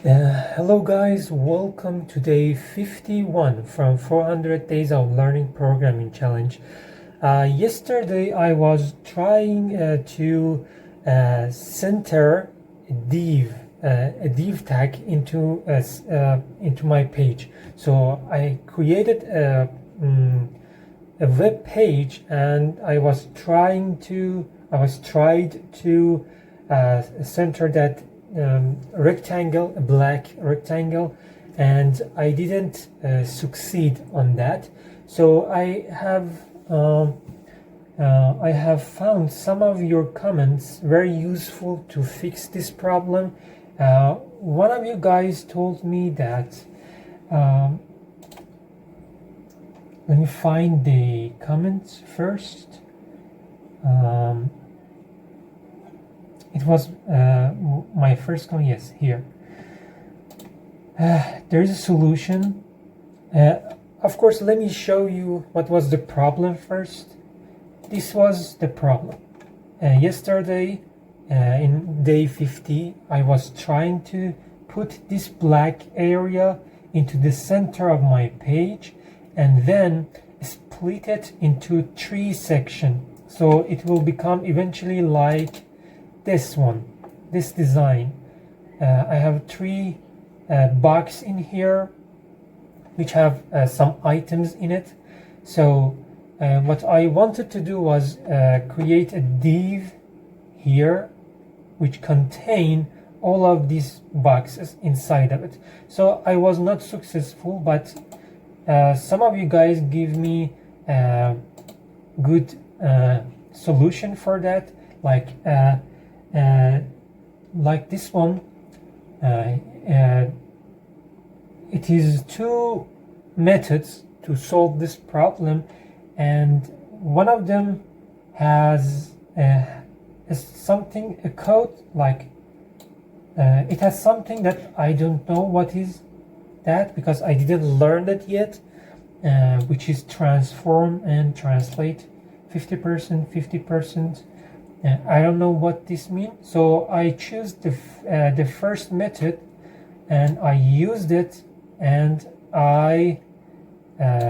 Hello guys, welcome to day 51 from 400 Days of Learning Programming Challenge. Yesterday I was trying to center a div tag into my page. So I created a web page, and I was tried to center that rectangle, a black rectangle, and I didn't succeed on that. So I have found some of your comments very useful to fix this problem. One of you guys told me that let me find the comments first. It was my first comment. Yes, here. There is a solution. Of course, let me show you what was the problem first. This was the problem. Yesterday, in day 50, I was trying to put this black area into the center of my page and then split it into 3 sections. So it will become eventually like this design. I have 3 boxes in here which have some items in it. So what I wanted to do was create a div here which contain all of these boxes inside of it. So I was not successful, but some of you guys give me a good solution for that, like this one. It is 2 methods to solve this problem, and one of them has a code, it has something that I don't know what is that, because I didn't learn it yet, which is transform and translate 50%, 50%. I don't know what this means, so I choose the first method and I used it, and I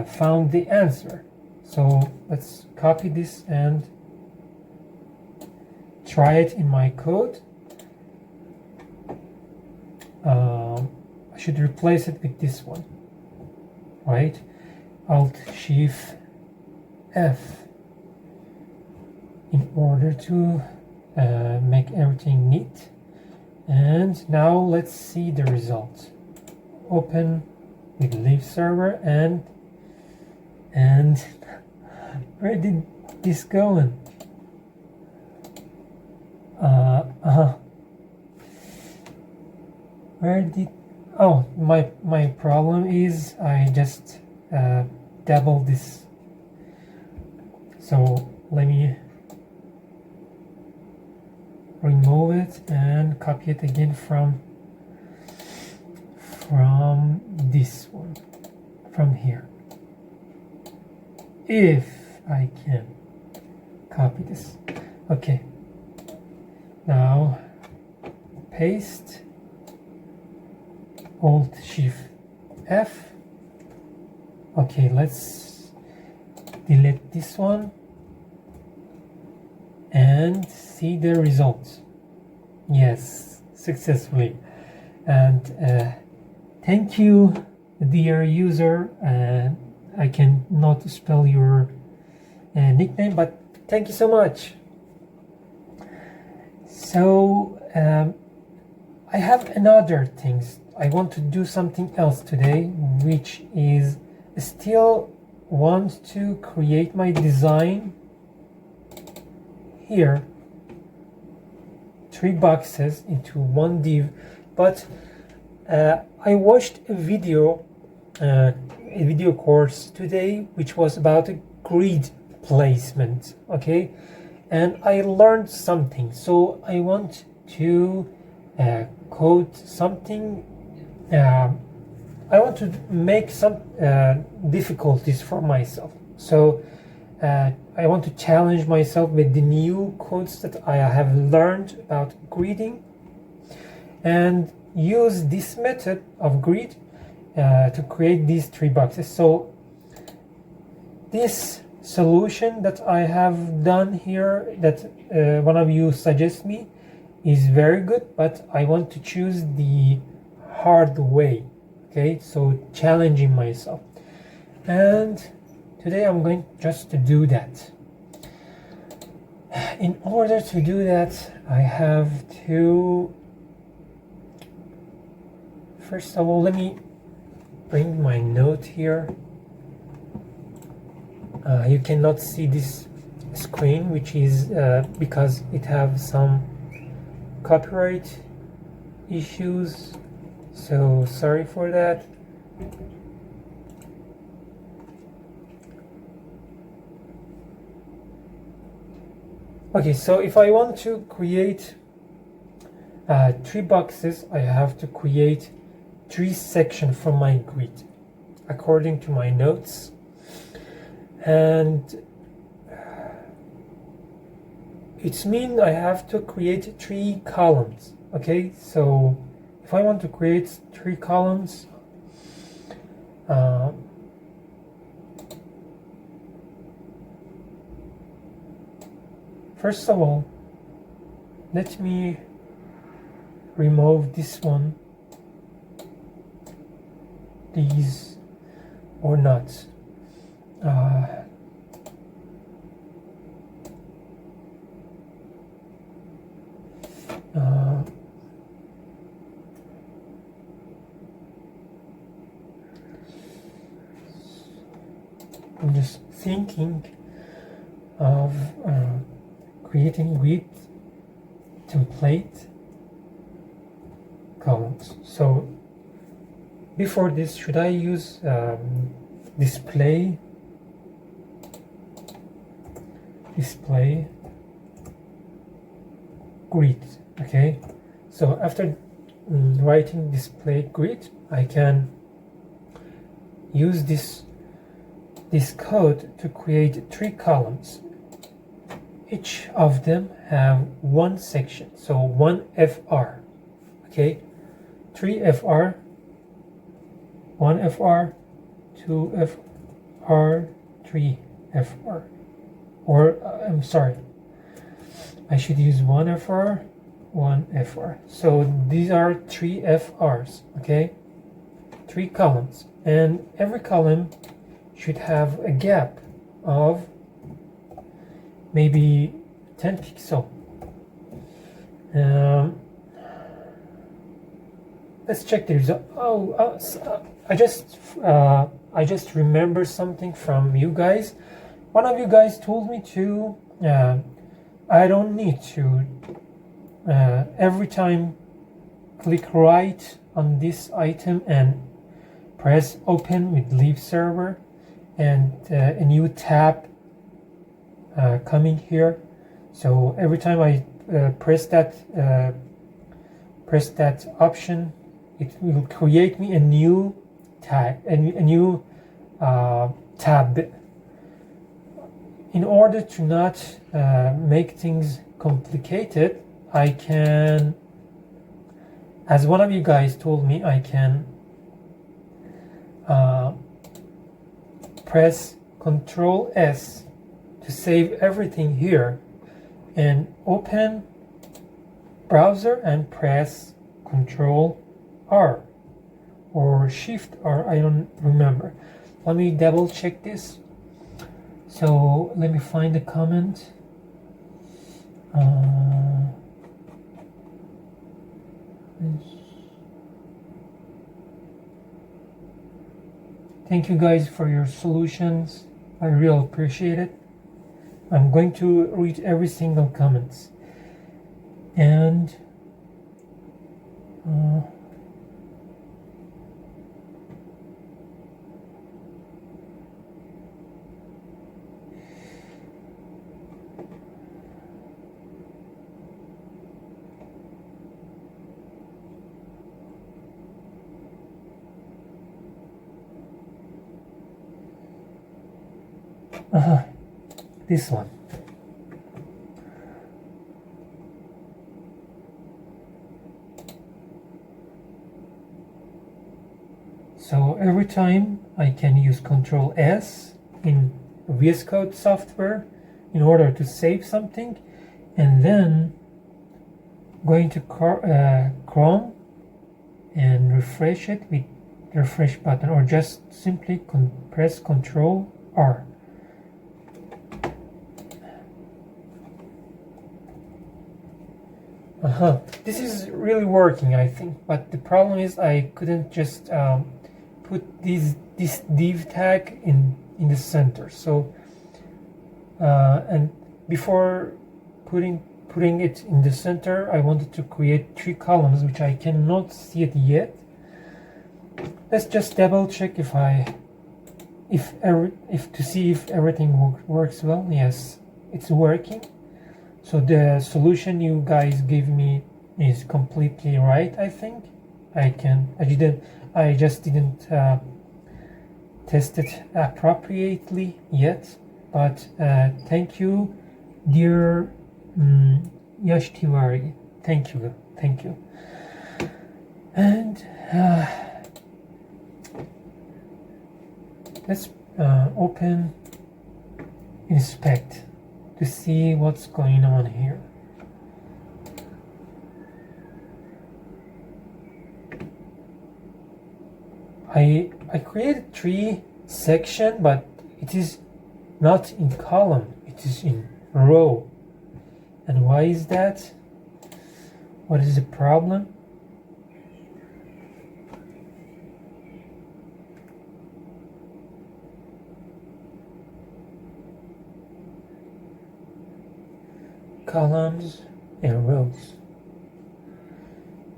found the answer. So let's copy this and try it in my code. I should replace it with this one, right? Alt Shift F in order to make everything neat. And now let's see the result. Open with Leaf Server, and where did this go? Where did my problem is I just doubled this. So let me remove it and copy it again from this one, from here, if I can copy this. Okay, now paste, Alt Shift F. Okay, let's delete this one and see the results. Yes, successfully. And thank you, dear user. I cannot spell your nickname, but thank you so much. So I have another things. I want to do something else today, which is still want to create my design here, 3 boxes into 1 div, but I watched a video course today which was about a grid placement, okay, and I learned something. So I want to code something. I want to make some difficulties for myself. So I want to challenge myself with the new codes that I have learned about gridding, and use this method of grid to create these 3 boxes. So this solution that I have done here, that one of you suggests me, is very good, but I want to choose the hard way. Okay, so challenging myself, and today I'm going just to do that. In order to do that, I have to, first of all, let me bring my note here. You cannot see this screen, which is because it have some copyright issues, so sorry for that. Okay, so if I want to create 3 boxes, I have to create 3 sections from my grid according to my notes, and it means I have to create 3 columns. Okay, so if I want to create 3 columns, first of all, let me remove this one, these or not. I'm just thinking of creating grid template columns. So before this, should I use display grid? Okay, so after writing display grid, I can use this code to create 3 columns. Each of them have 1 section, so 1 FR. Okay, 3 FR, 1 FR, 2 FR, 3 FR. Or I'm sorry, I should use 1 FR, 1 FR. So these are 3 FRs. Okay, 3 columns, and every column should have a gap of maybe 10 pixels. Let's check the result. I just remember something from you guys. One of you guys told me to I don't need to every time click right on this item and press open with leave server, and a new tab coming here. So every time I press that option, it will create me a new tab, tab. In order to not make things complicated, I can, as one of you guys told me, I can press Ctrl S to save everything here and open browser and press Ctrl R or Shift R, I don't remember. Let me double check this. So let me find the comment. Thank you guys for your solutions. I really appreciate it. I'm going to read every single comment. And this one. So every time I can use Control S in VS Code software in order to save something, and then going to Chrome and refresh it with refresh button, or just simply press Control R. This is really working, I think, but the problem is I couldn't just put this div tag in the center. So and before putting it in the center, I wanted to create 3 columns, which I cannot see it yet. Let's just double check if to see if everything works well. Yes, it's working. So the solution you guys give me is completely right, I think. I just didn't test it appropriately yet, but thank you, dear Yash Tiwari. Thank you. And let's open inspect to see what's going on here. I created 3 section, but it is not in column, it is in row. And why is that? What is the problem? Columns and rows.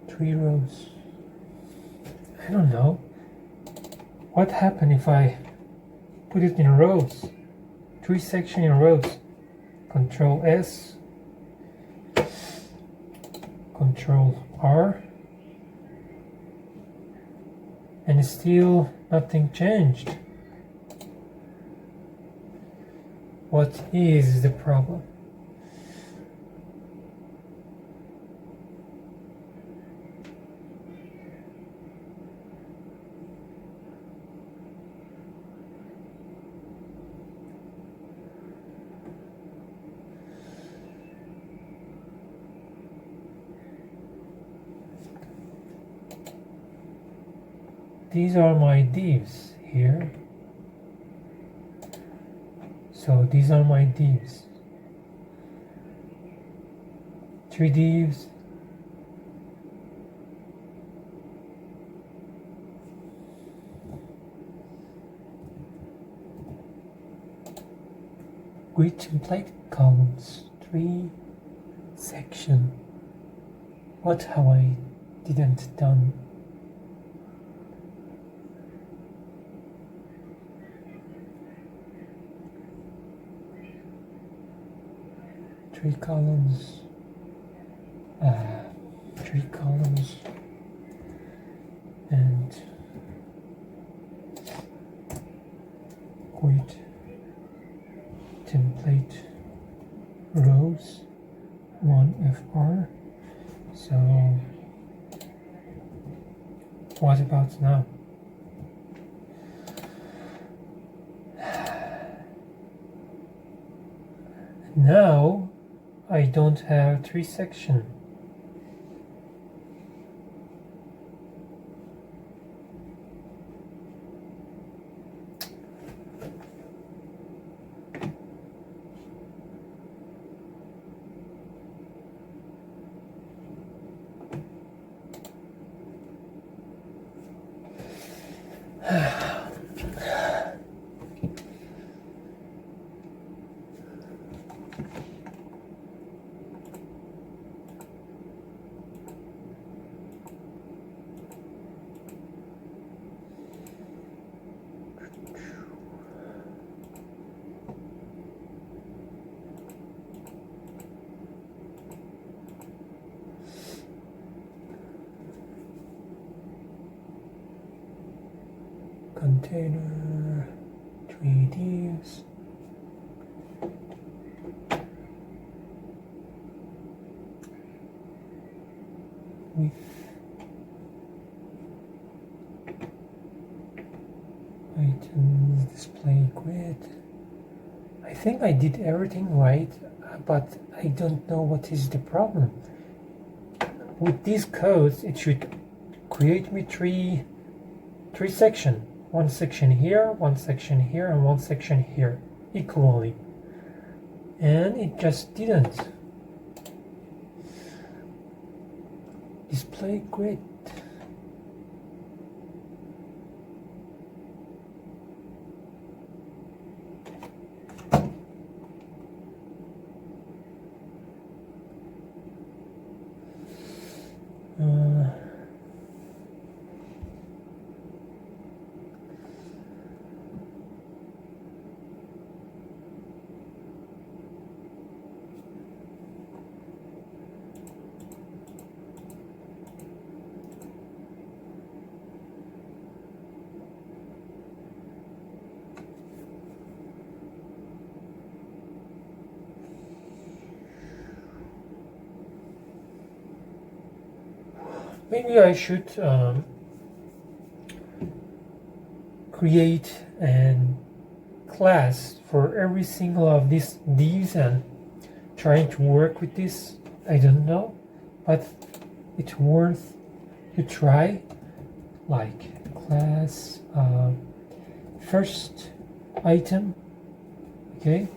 3 rows. I don't know. What happened if I put it in rows? 3 section in rows. Control S. Control R. And still nothing changed. What is the problem? These are my divs here. So these are my divs. 3 divs. Grid template columns. 3 section. What have I didn't done? Three columns, and grid template rows 1FR. So what about now? Now I don't have 3 section. Container 3 divs. With Display grid. I think I did everything right, but I don't know what is the problem. With these codes, it should create me three sections. One section here, one section here, and one section here, equally. And it just didn't. Display grid. Maybe I should create a class for every single of these divs and trying to work with this. I don't know, but it's worth to try. Like class first item, okay.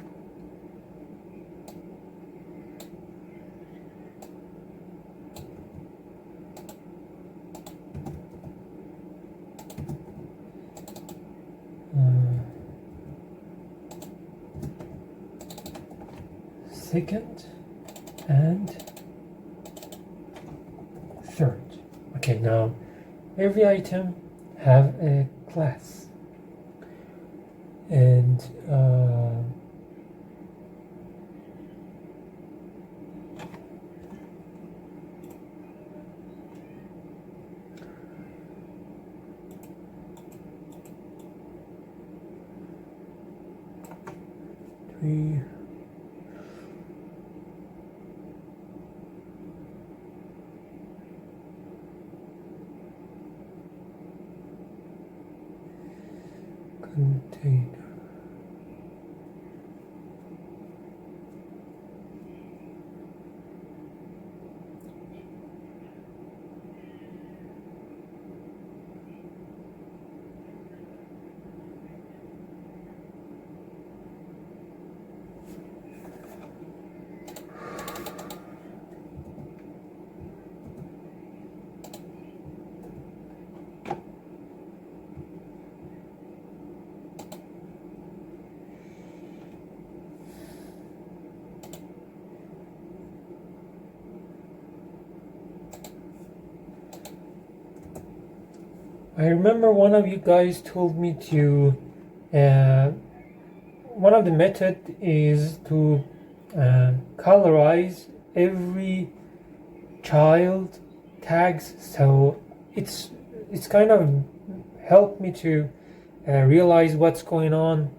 Second and third. Okay, now every item have a class, and three. Container. I remember one of you guys told me to, one of the method is to colorize every child tags, so it's kind of helped me to realize what's going on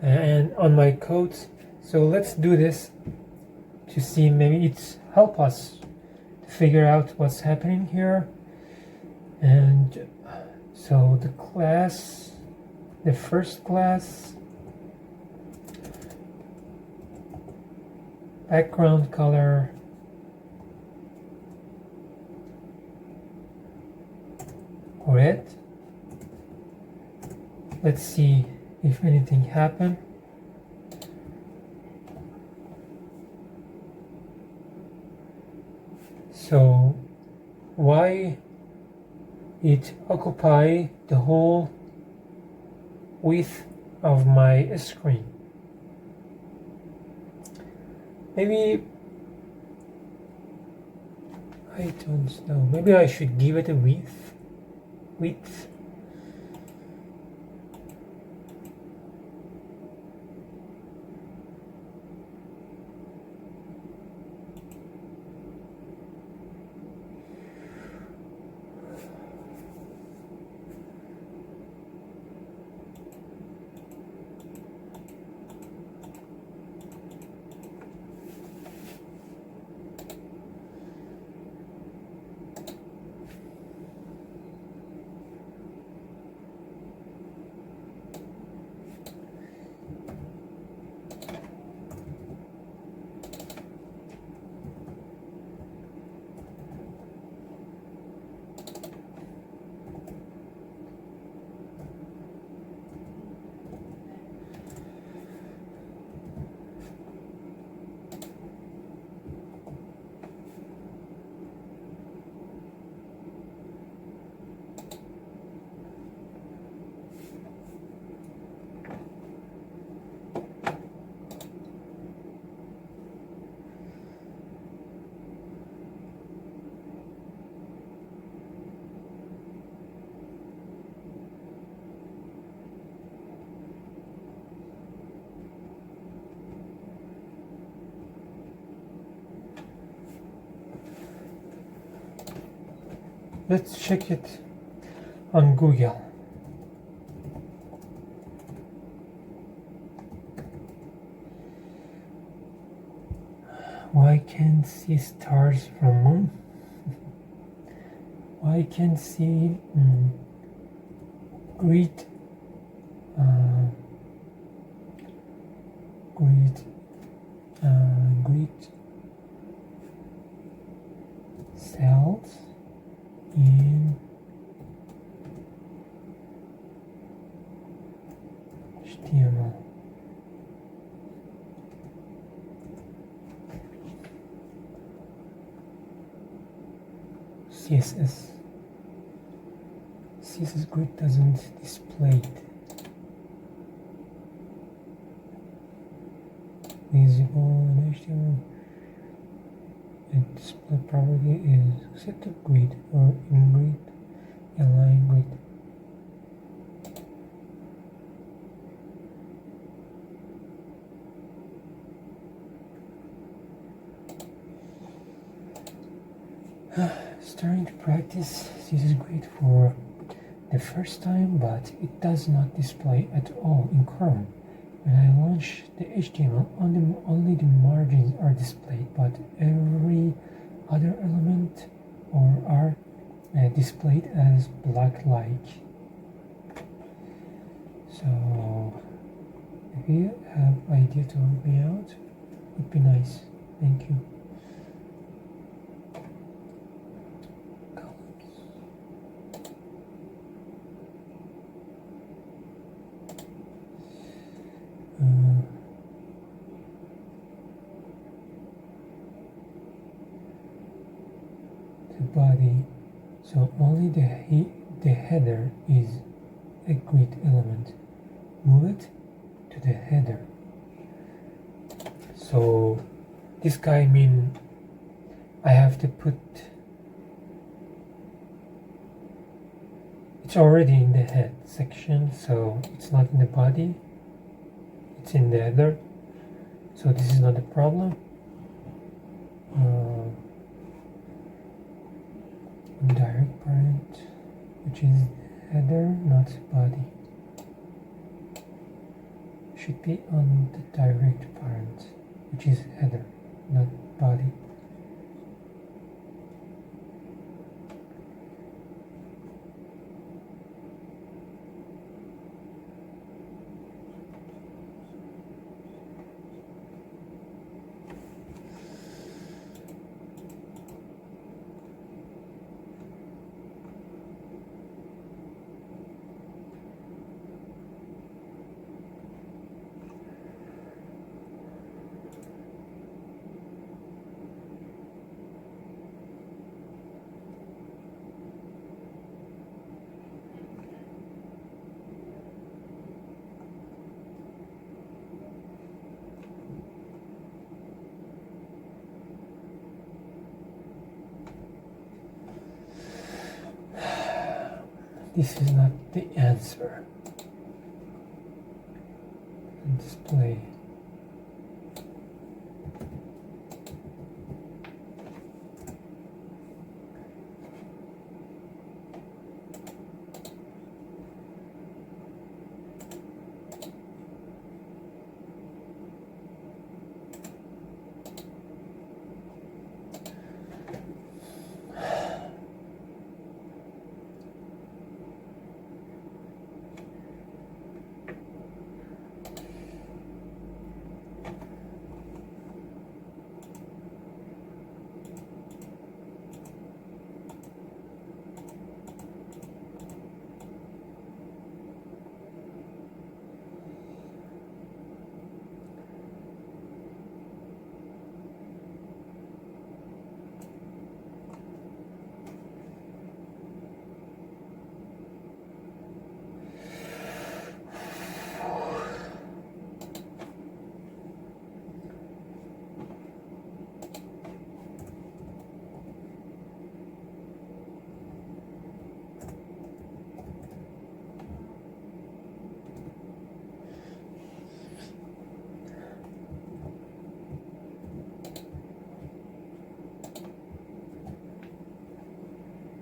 and on my codes. So let's do this to see, maybe it's help us to figure out what's happening here. And so the class, the first class, background color, red. Let's see if anything happened. So why it occupy the whole width of my screen? Maybe, I don't know, maybe I should give it a width. let's check it on Google. Why can't see stars from moon? Why can't see great cells in HTML? CSS grid doesn't display it. Visible in HTML. And display property is set to grid or in grid, align grid. Starting to practice CSS grid for the first time, but it does not display at all in Chrome. When I launch the HTML, only the margins are displayed, but every other element are displayed as black-like. So, if you have idea to help me out, would be nice. Thank you. The body, so only the header is a grid element. Move it to the header. So this guy mean I have to put, it's already in the head section, so it's not in the body, it's in the header, so this is not a problem. Direct parent, which is header, not body, should be on the direct parent, which is header, not body. This is not the answer. Display.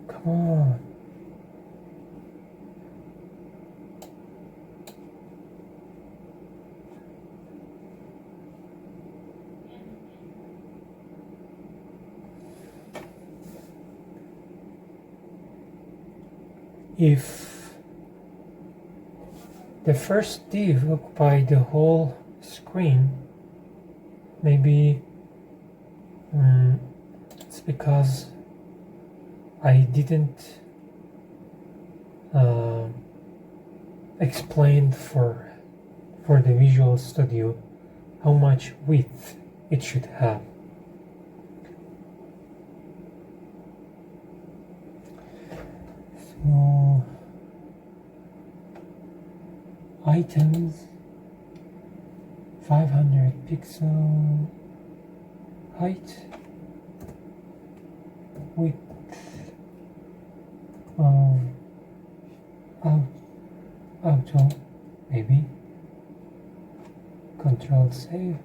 Come on. If the first div occupied the whole screen, maybe it's because I didn't explain for the Visual Studio how much width it should have. So items 500 pixel height, width of auto, maybe control save,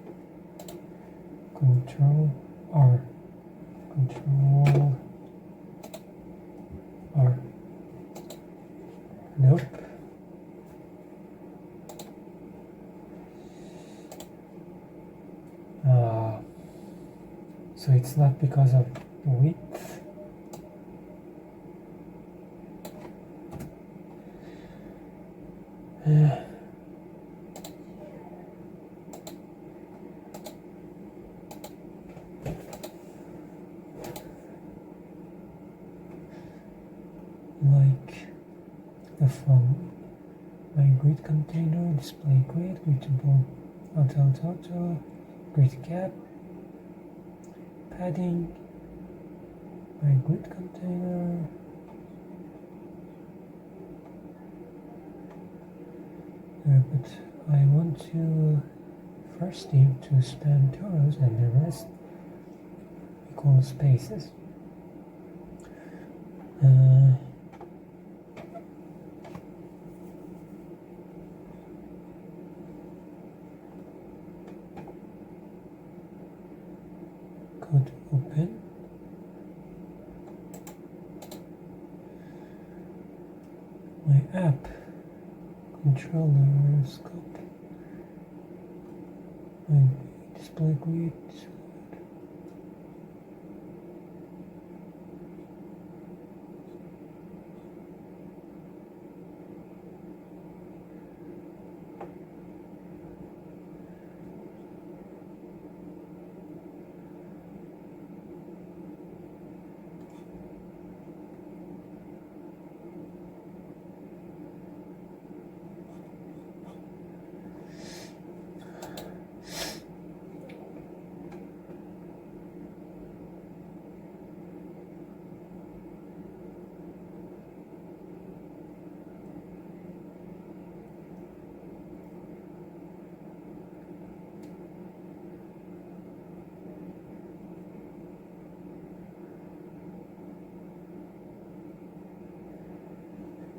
control R, nope. So it's not because of width. Like the following: my grid container, display grid, gridable, auto, grid cap, padding, my grid container, but I want to first div to span 2 rows and the rest equal spaces. Code open. My app controller scope. My display grid.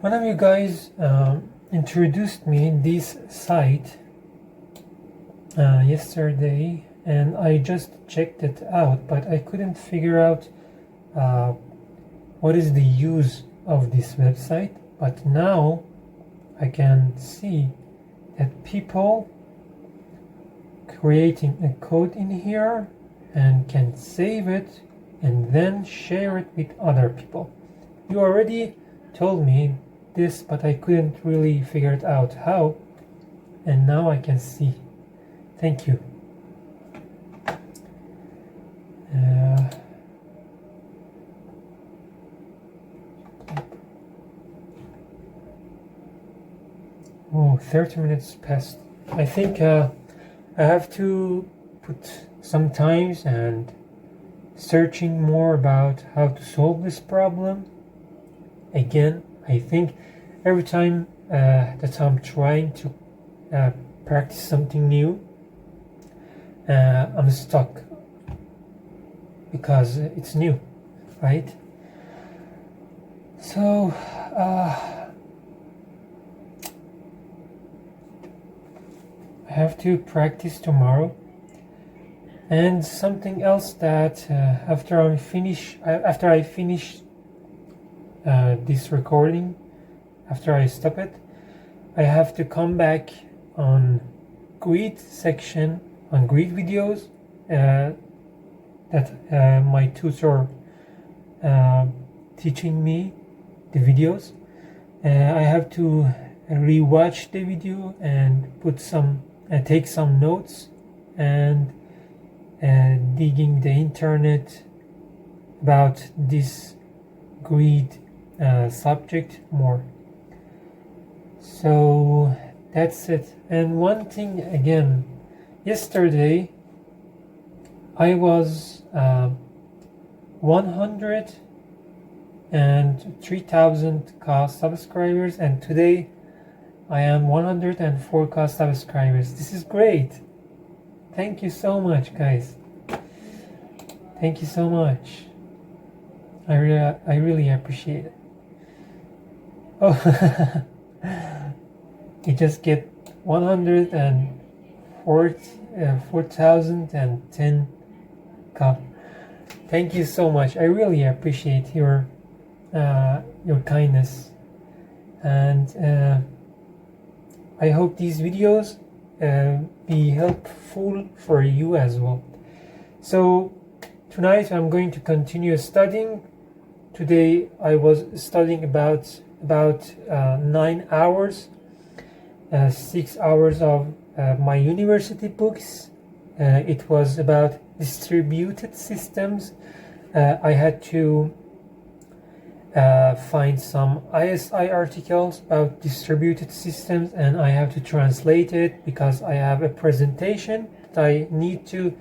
One of you guys introduced me in this site yesterday, and I just checked it out, but I couldn't figure out what is the use of this website. But now I can see that people creating a code in here and can save it and then share it with other people. You already told me this, but I couldn't really figure it out how, and now I can see. Thank you. Oh, 30 minutes passed. I think I have to put some times and searching more about how to solve this problem. Again, I think every time that I'm trying to practice something new, I'm stuck because it's new, right? So I have to practice tomorrow. And something else that after I finish this recording, after I stop it, I have to come back on grid section, on grid videos that my tutor teaching me the videos. I have to rewatch the video and put some take some notes and digging the internet about this grid subject more. So that's it. And one thing again, yesterday I was 103,000 subscribers, and today I am 104 subscribers. This is great. Thank you so much, guys. Thank you so much. I really appreciate it. Oh, you just get 4,010 cup. Thank you so much. I really appreciate your kindness, and I hope these videos be helpful for you as well. So tonight I'm going to continue studying. Today I was studying about 9 hours, 6 hours of my university books. It was about distributed systems. I had to find some ISI articles about distributed systems, and I have to translate it because I have a presentation that I need to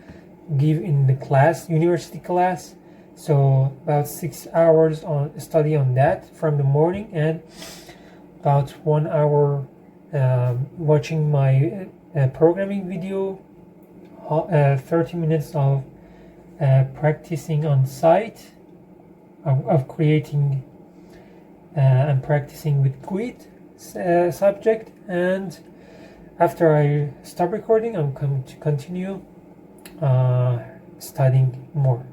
give in the class, university class. So about 6 hours on study on that from the morning, and about 1 hour watching my programming video, 30 minutes of practicing on site, of creating and practicing with grid subject. And after I stop recording, I'm going to continue studying more.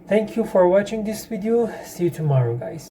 Thank you for watching this video. See you tomorrow, guys.